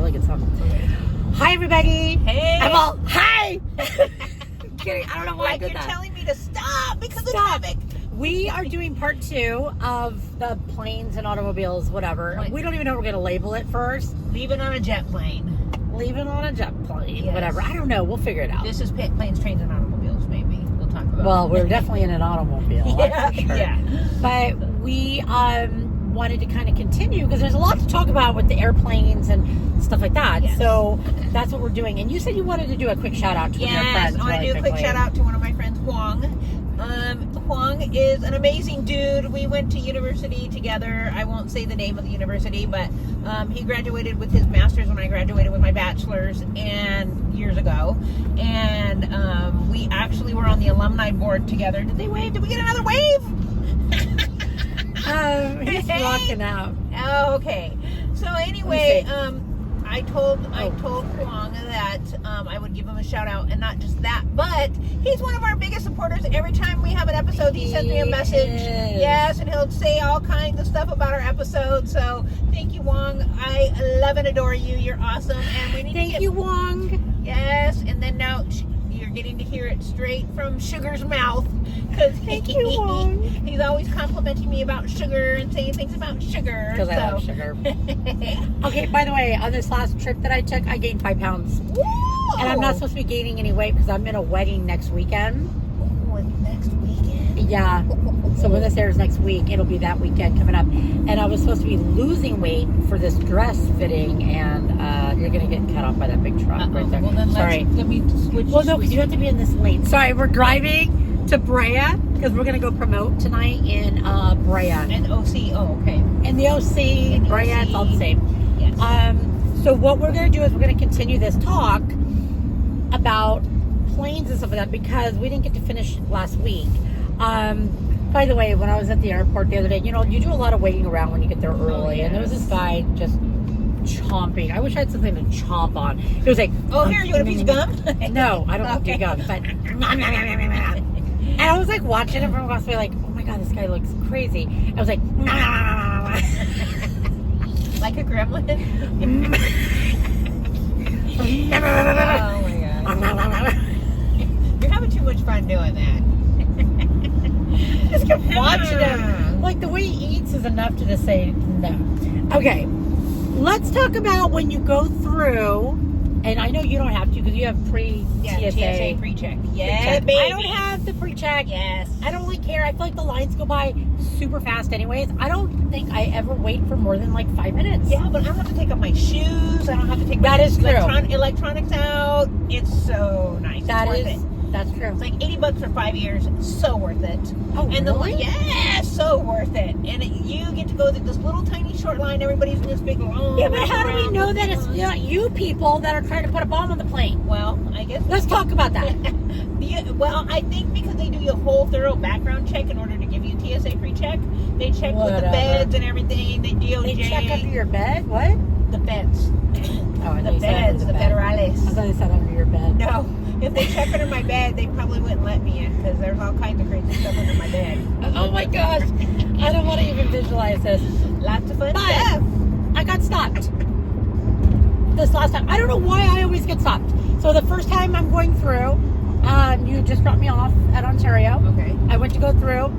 really good song. Hi, everybody. Hey. I'm all, hi. I'm kidding. I don't know why I Like did you're that. telling me to stop because of Stop. traffic. We are doing part 2 of the planes and automobiles, whatever. Right. We don't even know what we're going to label it first. Leaving on a jet plane. Leaving on a jet plane, Yes. whatever. I don't know. We'll figure it out. This is planes, trains, and automobiles, maybe. We'll talk about Well, we're definitely in an automobile. That's for sure. Yeah. But we wanted to kind of continue because there's a lot to talk about with the airplanes and stuff like that. Yes. So that's what we're doing. And you said you wanted to do a quick shout out to one of your friends. Yes, I want to really do a quick quickly. shout out to one of my friends, Huang. Huang is an amazing dude. We went to university together. I won't say the name of the university, but he graduated with his master's when I graduated with my bachelor's and years ago. And we actually were on the alumni board together. Did they wave? Did we get another wave? He's walking out. Oh, okay. So anyway, I told Huang that I would give him a shout out, and not just that, but he's one of our biggest supporters. Every time we have an episode, he sends me a message. is. Yes, and he'll say all kinds of stuff about our episode. So thank you, Huang. I love and adore you. You're awesome, and we need to Thank get, you, Wong. Yes, and then now you're getting to hear it straight from Sugar's mouth. Because Thank you, Wong. he's always complimenting me about sugar and saying things about sugar. Because I love sugar. Okay, by the way, on this last trip that I took, I gained 5 pounds. Whoa! And I'm not supposed to be gaining any weight because I'm in a wedding next weekend. Oh, next weekend. Yeah. So when this airs next week, it'll be that weekend coming up. And I was supposed to be losing weight for this dress fitting, and you're going to get cut off by that big truck right there. Well, then Sorry. let me switch. Well, no, because you have to be in this lane. Sorry, we're driving to Brea because we're going to go promote tonight in Brea. And OC. Oh, okay. In the OC, In the Brea, it's all the OC. same. Yes. So what we're going to do is we're going to continue this talk about planes and stuff like that because we didn't get to finish last week. By the way, when I was at the airport the other day, you know, you do a lot of waiting around when you get there early, and there was this guy just chomping. I wish I had something to chomp on. It was like, Oh, here, you want a piece of gum? No, I don't do Okay. gum, but and I was like watching it from across the way, like, oh my god, this guy looks crazy. I was like, Like a gremlin? Oh, my God. You're having too much fun doing that. Just kept watching him. Like the way he eats is enough to just say no. Okay, let's talk about when you go through, and I know you don't have to because you have Yeah, TSA pre-check. pre-check. Yeah, baby. I don't have the pre-check. Yes. I don't really care. I feel like the lines go by super fast anyways. I don't think I ever wait for more than like 5 minutes. Yeah, but I don't have to take off my shoes. I don't have to take That my is true. electronics out. It's so nice. That it's is, worth it. that's true. It's like $80 for 5 years. So worth it. Oh, And really? yeah, so worth it. And you get to go through this little tiny short line. Everybody's in this big long. Yeah, but how do we know that it's not you people that are trying to put a bomb on the plane? Well, I guess. Let's talk about that. Yeah, well, I think because they do a whole thorough background check in order to give you a TSA pre-check. They check with Whatever. the beds and everything. They DOJ. They check under your bed? What? the beds. Oh, I The thought you said under beds, the bed. I federales. thought you said under your bed. No, if they check under my bed, they probably wouldn't let me in because there's all kinds of crazy stuff under my bed. Oh my gosh. I don't want to even visualize this. Lots of fun But stuff. I got stopped this last time. I don't know why I always get stopped. So the first time I'm going through, you just dropped me off at Ontario. Okay. I went to go through.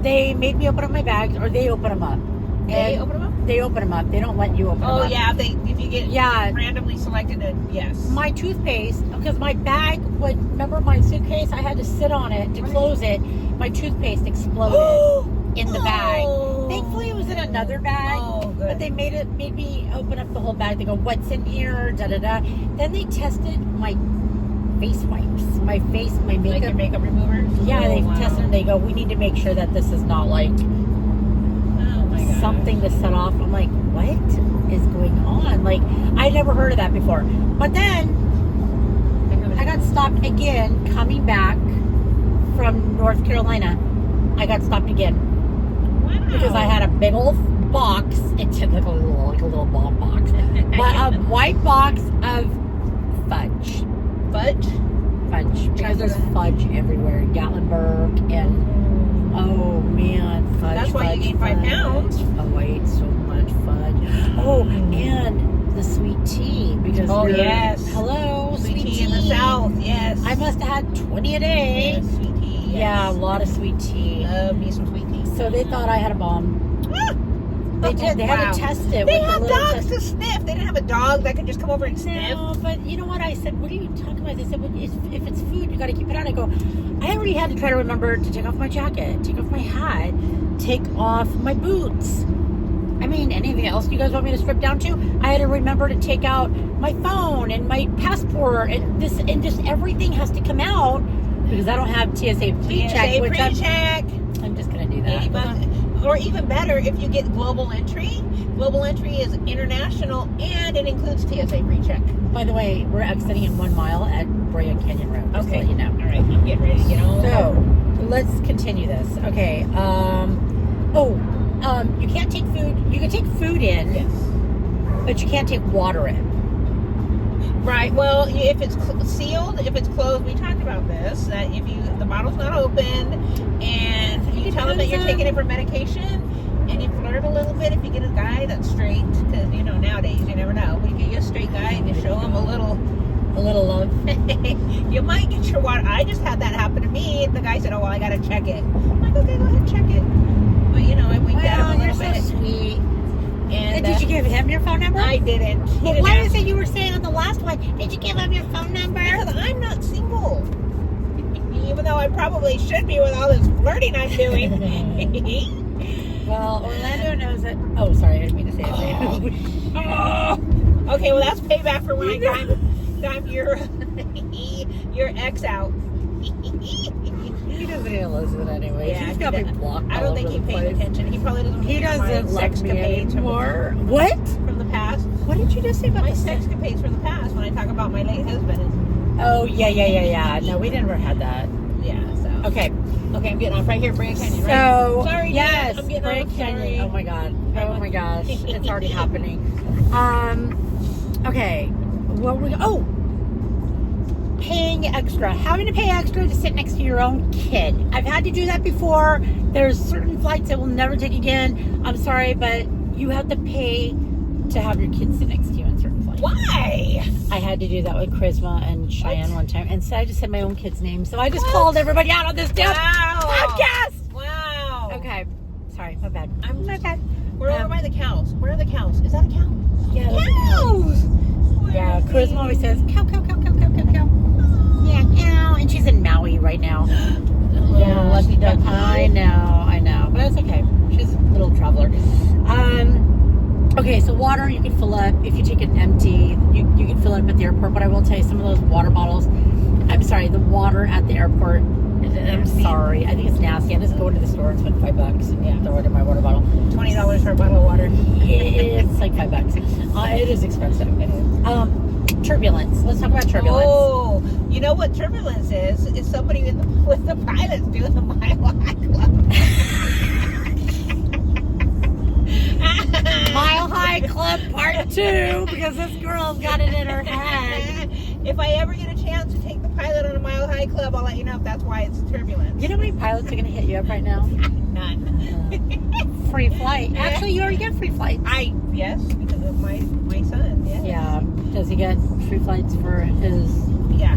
They made me open up my bags, or they open them up. They And open them up? They open them up. They don't let you open them Oh up. yeah, if you get Yeah. randomly selected, yes. My toothpaste, because my bag would, remember my suitcase? I had to sit on it to close it. My toothpaste exploded in the bag. Thankfully, it was in another bag. Oh, good. But they made me open up the whole bag. They go, what's in here? Da da da. Then they tested my face wipes, my makeup. Like your makeup removers? Yeah, they wow. tested them. They go, we need to make sure that this is not like Oh my god. something to set off. I'm like, what is going on? Like, I never heard of that before. But then I got stopped again coming back from North Carolina. I got stopped again because I had a big old box. It took like a little bomb box, but a white box of fudge. Fudge, because there's fudge everywhere in Gatlinburg, and oh man, fudge. That's why you fudge, gained 5 fudge. pounds. Oh, I ate so much fudge. Oh, and tea because Oh, we're- yes. hello, Sweet tea in the South, yes. I must have had 20 a day. Yes, sweet tea, yes. Yeah, a lot of sweet tea. Love me some sweet tea. So they thought I had a bomb. Ah! They did. They had Wow. to test it. They with the have little dogs test- to sniff. They didn't have a dog that could just come over and sniff. No, but you know what I said? What are you talking about? They said, well, if it's food, you got to keep it on. I go, I already had to try to remember to take off my jacket, take off my hat, take off my boots. I mean, anything else you guys want me to strip down to? I had to remember to take out my phone and my passport and this, and just everything has to come out because I don't have TSA pre-check. TSA which pre-check. I'm just going to do that. 80 bucks. Or even better, if you get global entry. Global entry is international and it includes TSA pre-check. By the way, we're exiting in 1 mile at Brea Canyon Road. Just to Okay. let you know. All right, I'm getting ready to get on. So let's continue this. Okay. You can't take food. You can take food in, Yes. but you can't take water in. Right. Well, if it's sealed, if it's closed, we talked about this. That if the bottle's not open, and you tell them that you're taking it for medication, and you flirt a little bit. If you get a guy that's straight, because nowadays you never know. But if you get a straight guy and you show him a little love, you might get your water. I just had that happen to me. The guy said, "Oh, well, I gotta check it." I'm like, "Okay, go ahead, check it." But I winked at him a you're little bit. so sweet. And Did you give him your phone number? I didn't. He Well, didn't why ask. is it you were saying on the last one? Did you give him your phone number? Because I'm not single. Even though I probably should be with all this flirting I'm doing. Well, Orlando knows that. Oh, sorry, I didn't mean to say it. Okay, well that's payback for when I time your ex out. He doesn't even listen anyway. Yeah, He's he got me does. blocked. I all don't think over he the pays place. attention. He probably doesn't. He remember my doesn't like me sexcapades anymore. What? from the past. What did you just say about My the sex? sexcapades from the past when I talk about my late husband. Oh, yeah. No, we never had that. Yeah. So. Okay. Okay, I'm getting off right here, Brea Canyon. Right? So, Sorry, yes, Dad, I'm getting Brea off. Canyon. Sorry. Oh my god. Oh my gosh. It's already happening. Okay. Paying extra. Having to pay extra to sit next to your own kid. I've had to do that before. There's certain flights that we'll never take again. I'm sorry, but you have to pay to have your kids sit next to you on certain flights. Why? I had to do that with Charisma and Cheyenne one time. And so I just said my own kid's name. So I just What? called everybody out on this damn Wow. podcast. Wow. Okay. Sorry, my bad. My bad. We're over by the cows. Where are the cows? Is that a cow? Yeah, that's a cow. Cows! Yeah, Charisma always says, cow, cow, cow, cow, cow, cow, cow. Yeah, cow. And she's in Maui right now. Yeah, lucky duck. I know. But it's okay. She's a little traveler. Okay, so water you can fill up. If you take it empty, you can fill it up at the airport. But I will tell you, some of those water bottles, I'm sorry, the water at the airport, I'm sorry. I think it's nasty. I just go into the store and spend $5 and throw it in my water bottle. $20 for a bottle of water. It's like $5. It is expensive. Turbulence. Let's talk about turbulence. Oh, you know what turbulence is? It's somebody with the pilots doing the Mile High Club. Mile High Club Part 2, because this girl's got it in her head. If I ever get a chance to take the pilot on a Mile High Club, I'll let you know if that's why it's turbulence. You know how many pilots are going to hit you up right now? None. Free flight. Actually, you already get free flights. Yes, because of my son. Yes. Yeah. Does he get free flights for his... Yeah,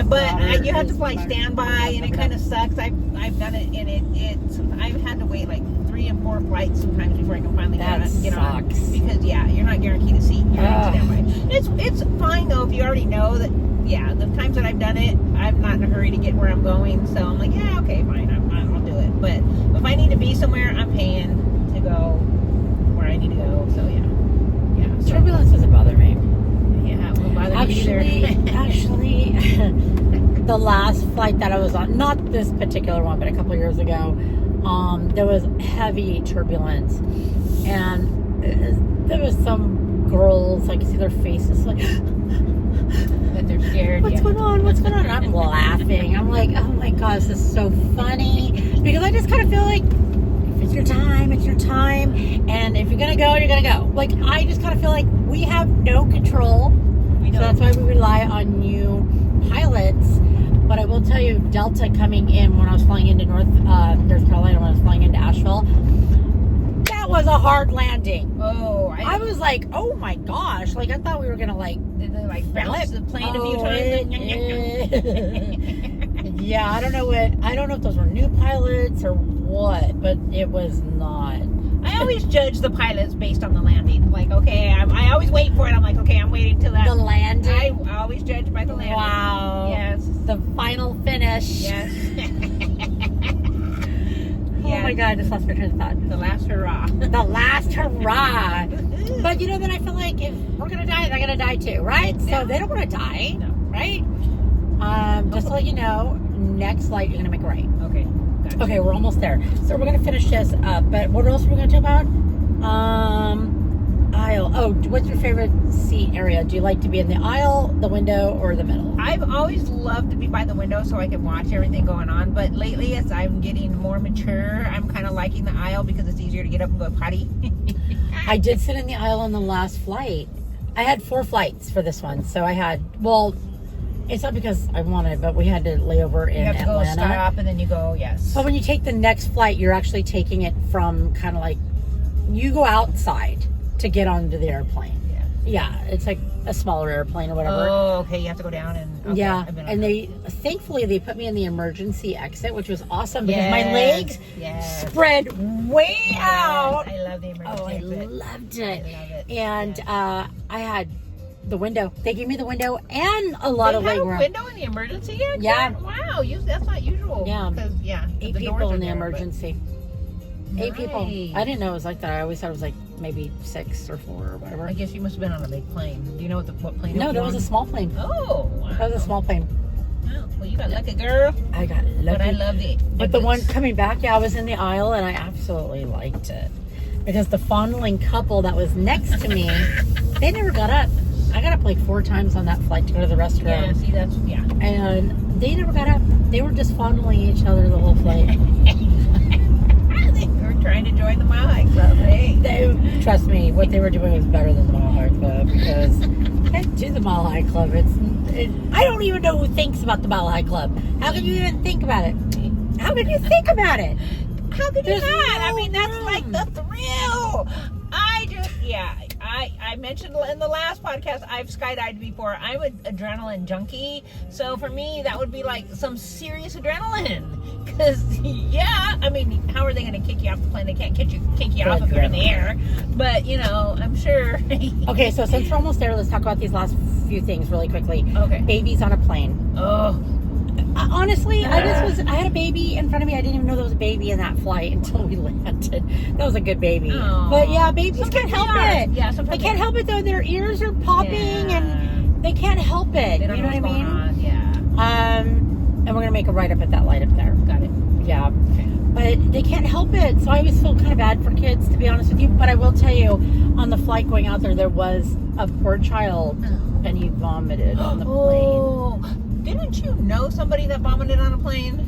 but Daughter you have to is fly smart. standby, and it kind of sucks. I've done it, and I've had to wait like 3 and 4 flights sometimes before I can finally That get on. sucks. Because you're not guaranteed a seat. You're on Ugh. standby. It's fine though if you already know that. Yeah, the times that I've done it, I'm not in a hurry to get where I'm going, so I'm like, yeah, okay, fine, I'll do it. But if I need to be somewhere, I'm paying to go where I need to go. So yeah. So, Turbulence doesn't bother me. yeah, it won't bother me either. Actually, the last flight that I was on, not this particular one, but a couple years ago, there was heavy turbulence, and there was some girls, I could see their faces, like, That they're scared. what's going on? What's going on? And I'm laughing. I'm like, oh my gosh, this is so funny, because I just kind of feel like, if it's your time, it's your time, and if you're gonna go, you're gonna go. Like, I just kind of feel like we have no control. So that's why we rely on you pilots. But I will tell you, Delta coming in when I was flying into North Carolina, when I was flying into Asheville, that was a hard landing. Oh, I was like, oh my gosh. Like, I thought we were going to like bounce the plane a few times. Yeah, I don't know if those were new pilots or what, but it was not. I always judge the pilots based on the landing. Like, okay, I always wait for it. I'm like, okay, I'm waiting till that. The landing? I always judge by the landing. Wow. Yes. The final finish. Yes. Oh my God, I just lost my train of thought. The last hurrah. The last hurrah. But then I feel like if we're going to die, they're going to die too, right? Yeah. So they don't want to die, No. right? Just to let you know, next flight, you're going to make a right. Okay. Gotcha. Okay, we're almost there. So we're going to finish this up. But what else are we going to talk about? Aisle. Oh, what's your favorite seat area? Do you like to be in the aisle, the window, or the middle? I've always loved to be by the window so I can watch everything going on. But lately, as I'm getting more mature, I'm kind of liking the aisle because it's easier to get up and go potty. I did sit in the aisle on the last flight. I had 4 flights for this one. So I had, it's not because I wanted, but we had to lay over in You have to go Atlanta. stop and then you go, yes. But when you take the next flight, you're actually taking it from kind of like, you go outside to get onto the airplane. Yeah, it's like a smaller airplane or whatever. Oh, okay. You have to go down and... Okay, Yeah, I've been on and that. thankfully they put me in the emergency exit, which was awesome because Yes, my legs yes. spread way out. I love the emergency Oh, I exit. loved it. I love it. And Yeah. I had the window. They gave me the window and a lot of They leg have a room. window in the emergency exit? Yeah. Wow, that's not usual. Yeah. Because, 8 the doors people are in the there, but- emergency. 8 people. Nice. I didn't know it was like that. I always thought it was like maybe 6 or 4 or whatever. I guess you must have been on a big plane. Do you know what plane it No, was that was a on? small plane. Oh, wow. That was a small plane. Well, you got lucky, girl. I got lucky. But I loved it. But the one coming back, I was in the aisle and I absolutely liked it. Because the fondling couple that was next to me, they never got up. I got up like 4 times on that flight to go to the restroom. Yeah, see, And they never got up. They were just fondling each other the whole flight. They were trying to join the Mile High Club, eh? Trust me, what they were doing was better than the Mile High Club because I do the Mile High Club. I don't even know who thinks about the Mile High Club. How can you even think about it? How can you think about it? How could you There's not? I no mean, that's room. like the thrill. I mentioned in the last podcast, I've skydived before. I'm an adrenaline junkie. So for me, that would be like some serious adrenaline. Because, I mean, how are they going to kick you off the plane? They can't kick you off if you're in the air. But, I'm sure. Okay, so since we're almost there, let's talk about these last few things really quickly. Okay. Babies on a plane. Oh. Honestly, I had a baby in front of me. I didn't even know there was a baby in that flight until we landed. That was a good baby. Aw. But yeah, babies Sometimes can't help they are. it. Yeah, They sometimes can't they are. help it though. Their ears are popping and they can't help it. They don't You know what I what's mean? going on. Yeah. And we're gonna make a right up at that light up there. Got it. Yeah. Okay. But they can't help it. So I always feel kind of bad for kids, to be honest with you. But I will tell you, on the flight going out there was a poor child and he vomited on the plane. Oh, didn't you know somebody that vomited on a plane?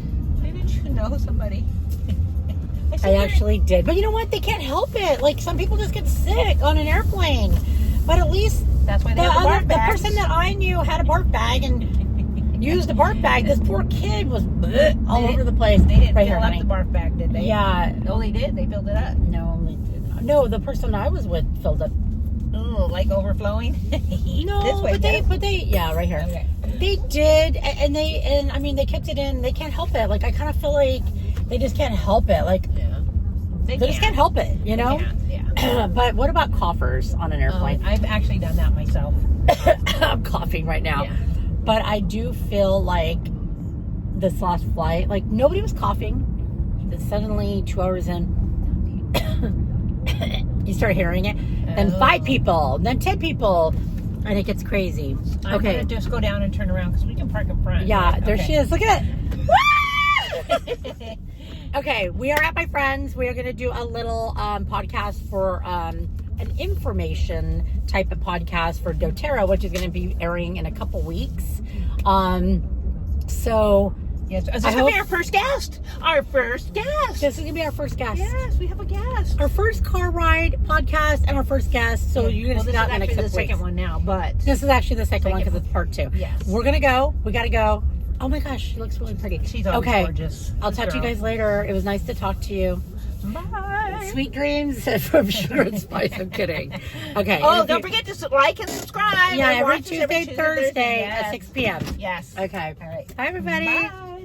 Didn't you know somebody? I actually did. But you know what? They can't help it. Like, some people just get sick on an airplane. But at least That's why they have the barf the bags. person that I knew had a barf bag and used a barf bag. This poor kid was all over the place. They didn't Right fill here, up honey. the barf bag, did they? Yeah. Oh, they did. They filled it up. No, the person I was with filled up. Oh, like overflowing. No, This way, but they, yeah, right here. Okay. They did, and I mean, they kept it in. They can't help it. Like, I kind of feel like they just can't help it. Like, Yeah. they just can't help it, you know? Yeah. But what about coffers on an airplane? I've actually done that myself. I'm coughing right now. Yeah. But I do feel like this last flight, like, nobody was coughing. Then suddenly, 2 hours in, you start hearing it. Then 5 people, then 10 people, and it gets crazy. I'm Okay. gonna just go down and turn around because we can park in front. Yeah, right? there Okay. she is. Look at it. Okay, we are at my friend's. We are going to do a little podcast for an information type of podcast for doTERRA, which is going to be airing in a couple weeks. So Yes, this I is gonna be hope- our first guest. Our first guest. this is going to be our first guest. Yes, we have a guest. Our first car ride podcast and our first guest. So you're going to see this that is in the actually next the weeks. second one now, but This is actually the second one Second because it's part 2. Yes. We're going to go. We got to go. Oh my gosh, she looks really pretty. she's always Okay. gorgeous. I'll This talk to you girl. guys later. It was nice to talk to you. Bye. Sweet dreams from Sugar and Spice. I'm kidding. Okay. Oh, and don't if you- forget to like and subscribe. Yeah, and every watch us Tuesday, Thursday Yes. at 6 p.m. Yes. Okay. All right. Bye, everybody. Bye.